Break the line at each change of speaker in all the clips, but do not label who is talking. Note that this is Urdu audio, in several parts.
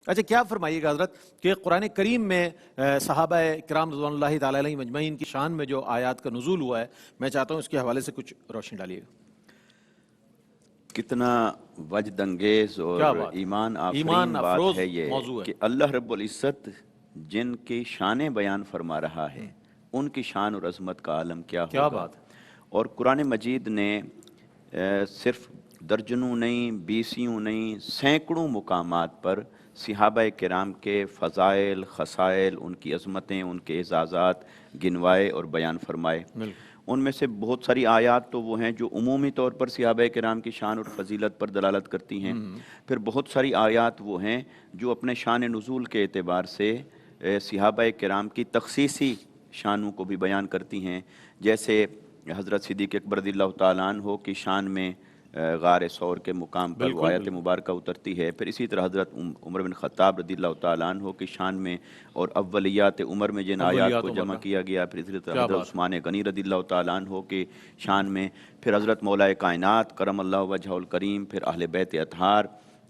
اچھا کیا فرمائیے گا حضرت کہ قرآن کریم میں صحابہ کرام رضوان اللہ تعالی علیہم اجمعین کی شان میں جو آیات کا نزول ہوا ہے، میں چاہتا ہوں اس کے حوالے سے کچھ روشنی ڈالیے گا۔
کتنا وجد انگیز اور
کیا بات،
ایمان
ایمان
آفرین بات
افروز
ہے یہ
موضوع ہے۔
کہ اللہ رب العزت جن کی شانیں بیان فرما رہا ہے ان کی شان اور عظمت کا عالم کیا
کیا
ہوگا۔
بات ہے۔
اور قرآن مجید نے صرف درجنوں نہیں، بیسیوں نہیں، سینکڑوں مقامات پر صحابہ کرام کے فضائل، خصائل، ان کی عظمتیں، ان کے اعزازات گنوائے اور بیان فرمائے۔ ان میں سے بہت ساری آیات تو وہ ہیں جو عمومی طور پر صحابہ کرام کی شان اور فضیلت پر دلالت کرتی ہیں، پھر بہت ساری آیات وہ ہیں جو اپنے شان نزول کے اعتبار سے صحابہ کرام کی تخصیصی شانوں کو بھی بیان کرتی ہیں، جیسے حضرت صدیق اکبر رضی اللہ تعالیٰ عنہ کی شان میں غار ثور کے مقام پر وہ آیت مبارکہ اترتی ہے، پھر اسی طرح حضرت عمر بن خطاب رضی اللہ تعالیٰ عنہ کی شان میں اور اولیات عمر میں جن آیات کو جمع کیا گیا، پھر اسی طرح حضرت عثمان غنی رضی اللہ تعالیٰ عنہ کی شان میں، پھر حضرت مولا کائنات کرم اللہ وجہہ الکریم، پھر اہل بیت اطہار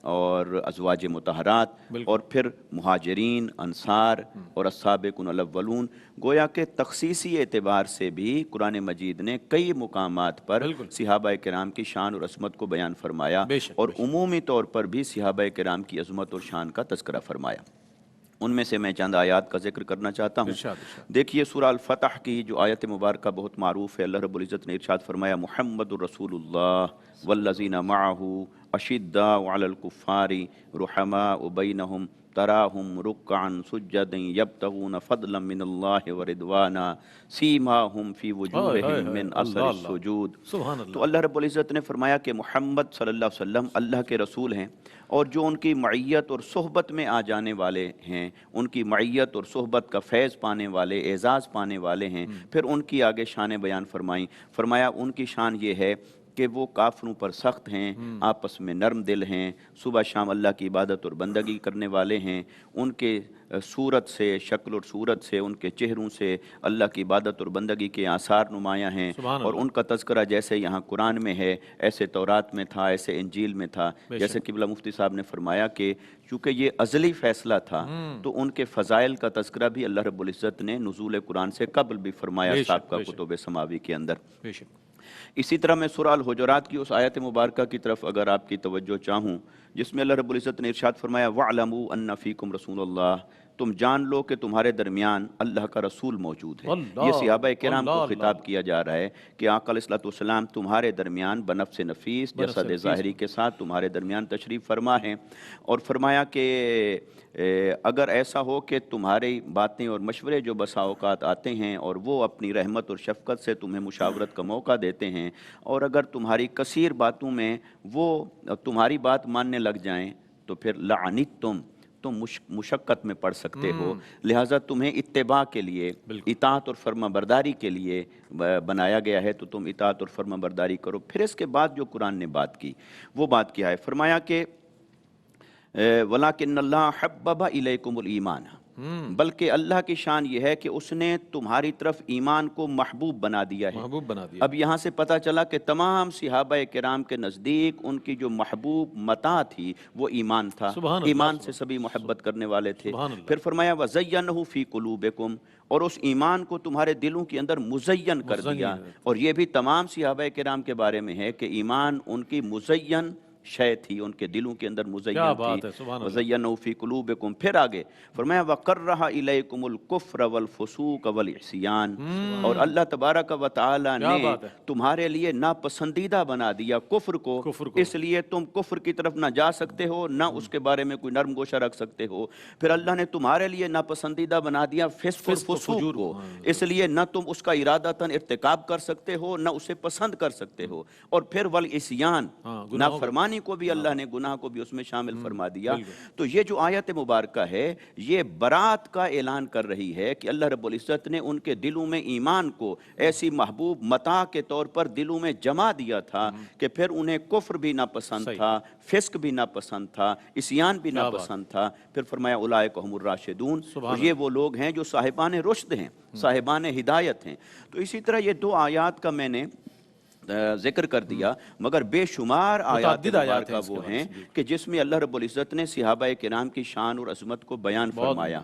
اور ازواج مطہرات، اور پھر مہاجرین، انصار اور السابقون الاولون۔ گویا کہ تخصیصی اعتبار سے بھی قرآن مجید نے کئی مقامات پر صحابہ کرام کی شان اور عظمت کو بیان فرمایا، اور عمومی طور پر بھی صحابہ کرام کی عظمت اور شان کا تذکرہ فرمایا۔ ان میں سے میں چند آیات کا ذکر کرنا چاہتا ہوں۔ دیکھیے سورہ الفتح کی جو آیت مبارکہ بہت معروف ہے، اللہ رب العزت نے ارشاد فرمایا محمد الرسول اللہ والذین معہ اشداء علی الکفار رحماء بینہم تراہم رکعا سجدا یبتغون فضلا من اللہ ورضوانا سیماہم فی وجوہہم من اثر السجود۔ تو اللہ رب العزت نے فرمایا کہ محمد صلی اللہ علیہ وسلم اللہ کے رسول ہیں، اور جو ان کی معیت اور صحبت میں آ جانے والے ہیں، ان کی معیت اور صحبت کا فیض پانے والے، اعزاز پانے والے ہیں، پھر ان کی آگے شانیں بیان فرمائیں۔ فرمایا ان کی شان یہ ہے کہ وہ کافروں پر سخت ہیں، آپس میں نرم دل ہیں، صبح شام اللہ کی عبادت اور بندگی کرنے والے ہیں، ان کے صورت سے، شکل اور صورت سے، ان کے چہروں سے اللہ کی عبادت اور بندگی کے آثار نمایاں ہیں، اور ان کا تذکرہ جیسے یہاں قرآن میں ہے ایسے تورات میں تھا، ایسے انجیل میں تھا۔ جیسے قبلہ مفتی صاحب نے فرمایا کہ چونکہ یہ ازلی فیصلہ تھا تو ان کے فضائل کا تذکرہ بھی اللہ رب العزت نے نزول قرآن سے قبل بھی فرمایا سابقہ کتب سماوی کے اندر۔ اسی طرح میں سورہ الحجرات کی اس آیت مبارکہ کی طرف اگر آپ کی توجہ چاہوں، جس میں اللہ رب العزت نے ارشاد فرمایا وَاعْلَمُوا أَنَّ فِيكُمْ رَسُولَ اللَّهِ، تم جان لو کہ تمہارے درمیان اللہ کا رسول موجود ہے۔ یہ صحابہ کرام کو خطاب کیا جا رہا ہے کہ آقا علیہ السلام تمہارے درمیان بنفس نفیس جسد ظاہری کے ساتھ تمہارے درمیان تشریف فرما ہیں، اور فرمایا کہ اگر ایسا ہو کہ تمہاری باتیں اور مشورے جو بسا اوقات آتے ہیں اور وہ اپنی رحمت اور شفقت سے تمہیں مشاورت کا موقع دیتے ہیں، اور اگر تمہاری کثیر باتوں میں وہ تمہاری بات ماننے لگ جائیں تو پھر لعنتم، تم مشقت میں پڑ سکتے ہو، لہٰذا تمہیں اتباع کے لیے، اطاعت اور فرما برداری کے لیے بنایا گیا ہے، تو تم اطاعت اور فرما برداری کرو۔ پھر اس کے بعد جو قرآن نے بات کی وہ بات کیا ہے؟ فرمایا کہ وَلَٰكِنَّ اللَّهَ حَبَّبَ إِلَيْكُمُ الْإِيمَانَ، بلکہ اللہ کی شان یہ ہے کہ اس نے تمہاری طرف ایمان کو محبوب بنا دیا ہے۔ اب یہاں سے پتہ چلا کہ تمام صحابہ کرام کے نزدیک ان کی جو محبوب متاع تھی وہ ایمان تھا، ایمان سے سبھی محبت کرنے والے تھے۔ پھر فرمایا وَزَيَّنَهُ فِي قُلُوبِكُمْ، اور اس ایمان کو تمہارے دلوں کے اندر مزین کر دیا، اور یہ بھی تمام صحابہ کرام کے بارے میں ہے کہ ایمان ان کی مزین شے تھی، ان کے دلوں کے اندر مزین تھی۔ وَزَيَّنَهُ فِي قُلُوبِكُمْ، پھر آگے فرمایا وَقَرَّهَ إِلَيْكُمُ الْكُفْرَ وَالْفُسُوقَ وَالْعِصْيَانَ، اور اللہ تبارک و تعالی نے تمہارے لیے ناپسندیدہ بنا دیا کفر کو، اس لیے تم کفر کی طرف نہ جا سکتے ہو، نہ اس کے بارے میں کوئی نرم گوشہ رکھ سکتے ہو۔ پھر اللہ نے تمہارے لیے ناپسندیدہ بنا دیا فسق اور فسوق کو، اس لیے نہ تم اس کا ارادتاً ارتکاب کر سکتے ہو نہ اسے پسند کر سکتے ہو۔ اور پھر والعصیان، نافرمانی کو بھی اللہ نے، گناہ کو بھی اس میں شامل فرما دیا۔ تو یہ جو آیت مبارکہ ہے یہ برات کا اعلان کر رہی ہے کہ اللہ رب العزت نے ان کے دلوں میں ایمان کو ایسی محبوب متاع کے طور پر دلوں میں جما دیا تھا کہ پھر انہیں کفر بھی ناپسند تھا، فسق بھی ناپسند تھا، عصیان بھی ناپسند تھا۔ پھر فرمایا اولئک هم الراشدون، اور یہ وہ لوگ ہیں جو صاحبان رشد ہیں، صاحبان ہدایت ہیں۔ تو اسی طرح یہ دو آیات کا میں نے ذکر کر دیا، مگر بے شمار آیات
متعدد آیات
مبارکہ
ہیں اس کے
وہ
بارے
ہیں
میں، جی۔
کہ جس میں اللہ رب العزت نے صحابہ کرام کی شان اور عظمت کو بیان فرمایا،